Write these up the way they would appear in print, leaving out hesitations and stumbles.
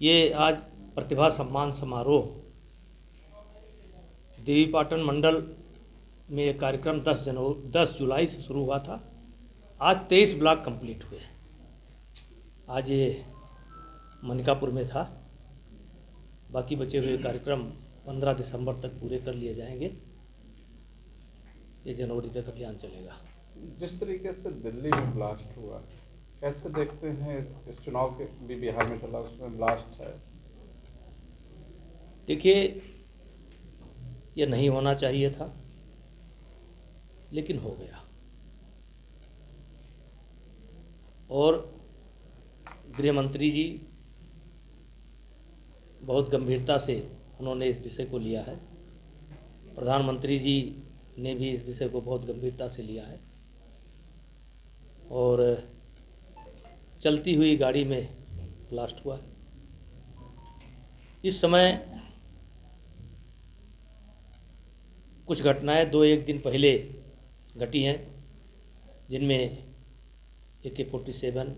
ये आज प्रतिभा सम्मान समारोह देवीपाटन मंडल में ये कार्यक्रम 10 जुलाई से शुरू हुआ था। आज 23 ब्लॉक कंप्लीट हुए हैं। आज ये मनिकापुर में था। बाकी बचे हुए कार्यक्रम 15 दिसंबर तक पूरे कर लिए जाएंगे। ये जनवरी तक अभियान चलेगा। जिस तरीके से दिल्ली में ब्लास्ट हुआ, कैसे देखते हैं इस चुनाव के भी बिहार में चला, उसमें ब्लास्ट है? देखिए, ये नहीं होना चाहिए था, लेकिन हो गया। और गृह मंत्री जी बहुत गंभीरता से उन्होंने इस विषय को लिया है। प्रधानमंत्री जी ने भी इस विषय को बहुत गंभीरता से लिया है और चलती हुई गाड़ी में ब्लास्ट हुआ है। इस समय कुछ घटनाएं 2-1 दिन पहले घटी हैं, जिनमें AK-47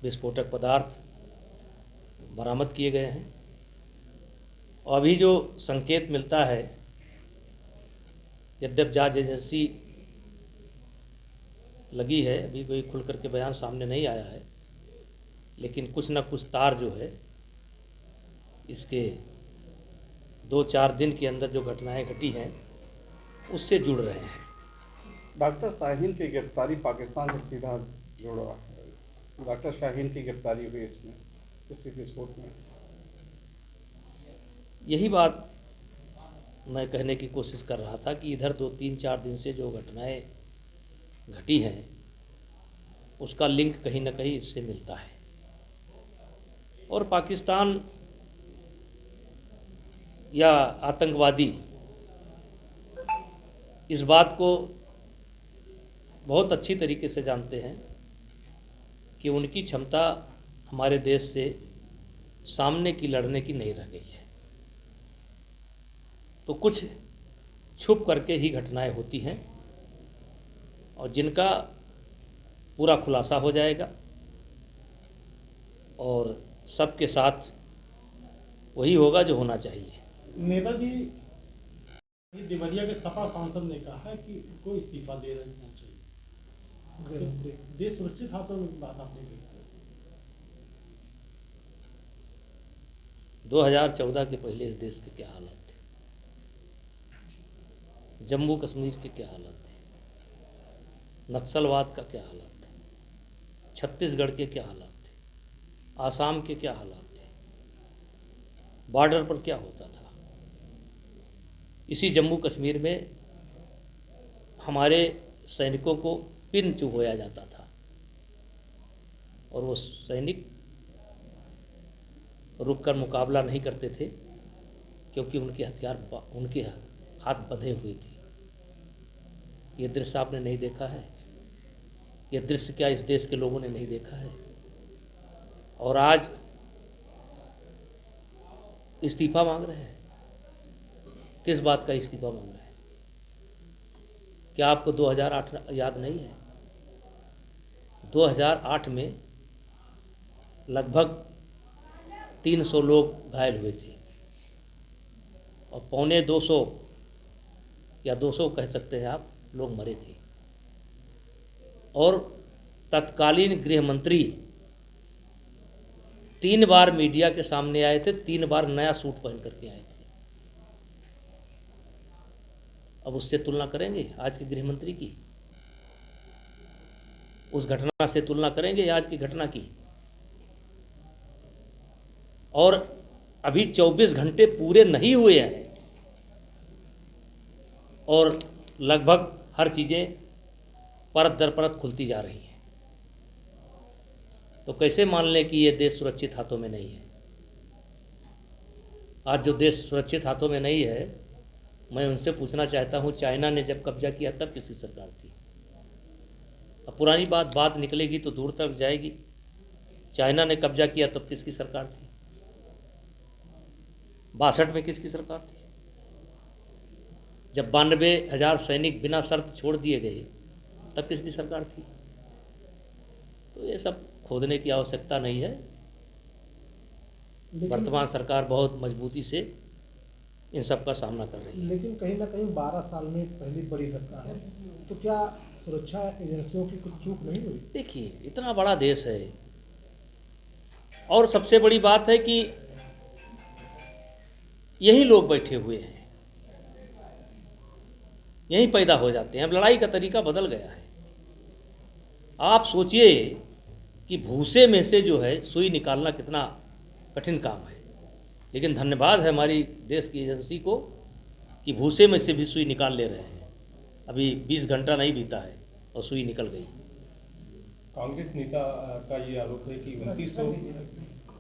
विस्फोटक पदार्थ बरामद किए गए हैं। और अभी जो संकेत मिलता है, यद्यप जांच एजेंसी लगी है, अभी कोई खुल करके बयान सामने नहीं आया है, लेकिन कुछ न कुछ तार जो है इसके 2-4 दिन के अंदर जो घटनाएं घटी हैं उससे जुड़ रहे हैं। डॉक्टर शाहीन की गिरफ्तारी पाकिस्तान से सीधा जुड़ा है। डॉक्टर शाहीन की गिरफ्तारी हुई इसमें, इसी विस्फोट में। यही बात मैं कहने की कोशिश कर रहा था कि इधर 2-3-4 दिन से जो घटनाएं घटी हैं उसका लिंक कहीं ना कहीं इससे मिलता है। और पाकिस्तान या आतंकवादी इस बात को बहुत अच्छी तरीके से जानते हैं कि उनकी क्षमता हमारे देश से सामने की लड़ने की नहीं रह गई है। तो कुछ छुप करके ही घटनाएं होती हैं और जिनका पूरा खुलासा हो जाएगा और सबके साथ वही होगा जो होना चाहिए। नेताजी देवरिया के सपा सांसद ने कहा है कि उनको इस्तीफा दे देना चाहिए। देश सुरक्षित हाथों में बात आपने की। 2014 के पहले इस देश के क्या हालात थे, जम्मू कश्मीर के क्या हालात थे, नक्सलवाद का क्या हालात थे, छत्तीसगढ़ के क्या हालात थे, आसाम के क्या हालात थे, बॉर्डर पर क्या होता था। इसी जम्मू कश्मीर में हमारे सैनिकों को पिन चुभोया जाता था और वो सैनिक रुक कर मुकाबला नहीं करते थे क्योंकि उनके हाथ बंधे हुए थे। ये दृश्य आपने नहीं देखा है? ये दृश्य क्या इस देश के लोगों ने नहीं देखा है? और आज इस्तीफा मांग रहे हैं। किस बात का इस्तीफा मांग रहे हैं? क्या आपको 2008 याद नहीं है? 2008 में लगभग 300 लोग घायल हुए थे और 250 या 200 कह सकते हैं आप, लोग मरे थे। और तत्कालीन गृह मंत्री 3 बार मीडिया के सामने आए थे, 3 बार नया सूट पहन करके आए थे। अब उससे तुलना करेंगे आज के गृह मंत्री की? उस घटना से तुलना करेंगे आज की घटना की? और अभी 24 घंटे पूरे नहीं हुए हैं और लगभग हर चीज़ें परत दर परत खुलती जा रही हैं। तो कैसे मान लें कि ये देश सुरक्षित हाथों में नहीं है? आज जो देश सुरक्षित हाथों में नहीं है, मैं उनसे पूछना चाहता हूँ, चाइना ने जब कब्जा किया तब किसकी सरकार थी? अब पुरानी बात निकलेगी तो दूर तक जाएगी। चाइना ने कब्जा किया तब किसकी सरकार थी? 62 में किसकी सरकार थी? जब 92,000 सैनिक बिना शर्त छोड़ दिए गए तब किसकी सरकार थी? तो ये सब खोदने की आवश्यकता नहीं है। वर्तमान सरकार बहुत मजबूती से इन सब का सामना कर रही है। लेकिन कहीं ना कहीं 12 साल में पहली बड़ी घटना है, तो क्या सुरक्षा एजेंसियों की कुछ चूक नहीं हुई? देखिए, इतना बड़ा देश है और सबसे बड़ी बात है कि यही लोग बैठे हुए हैं, यहीं पैदा हो जाते हैं। अब लड़ाई का तरीका बदल गया है। आप सोचिए कि भूसे में से जो है सुई निकालना कितना कठिन काम है, लेकिन धन्यवाद है हमारी देश की एजेंसी को कि भूसे में से भी सुई निकाल ले रहे हैं। अभी 20 घंटा नहीं बीता है और सुई निकल गई। कांग्रेस नेता का ये आरोप है कि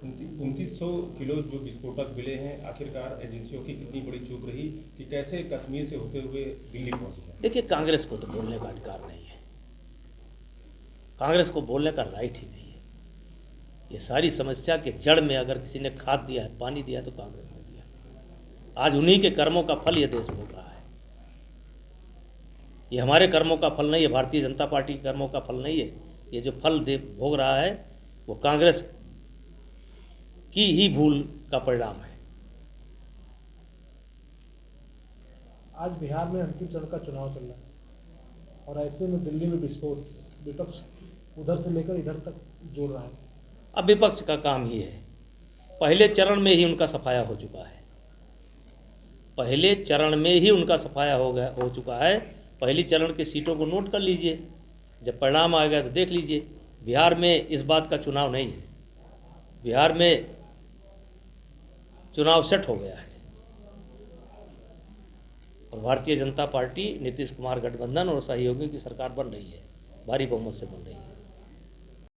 2900 किलो जो विस्फोटक मिले हैं, आखिरकार एजेंसियों की कितनी बड़ी चूक रही कि कैसे कश्मीर से होते हुए दिल्ली पहुंच गए। देखिए, कांग्रेस को तो बोलने का अधिकार नहीं है, कांग्रेस को बोलने का राइट ही नहीं है। ये सारी समस्या के जड़ में अगर किसी ने खाद दिया है, पानी दिया है, तो कांग्रेस ने दिया। आज उन्हीं के कर्मों का फल ये देश भोग रहा है। ये हमारे कर्मों का फल नहीं है, भारतीय जनता पार्टी के कर्मों का फल नहीं है। ये जो फल भोग रहा है वो कांग्रेस की ही भूल का परिणाम है। आज बिहार में अंतिम चरण का चुनाव चल रहा है और ऐसे में दिल्ली में विस्फोट, विपक्ष उधर से लेकर इधर तक जोड़ रहा है। अब विपक्ष का काम ही है, पहले चरण में ही उनका सफाया हो चुका है। पहले चरण में ही उनका सफाया हो चुका है। पहली चरण की सीटों को नोट कर लीजिए, जब परिणाम आएगा तो देख लीजिए। बिहार में इस बात का चुनाव नहीं है, बिहार में चुनाव सेट हो गया है और भारतीय जनता पार्टी, नीतीश कुमार गठबंधन और सहयोगियों की सरकार बन रही है, भारी बहुमत से बन रही है।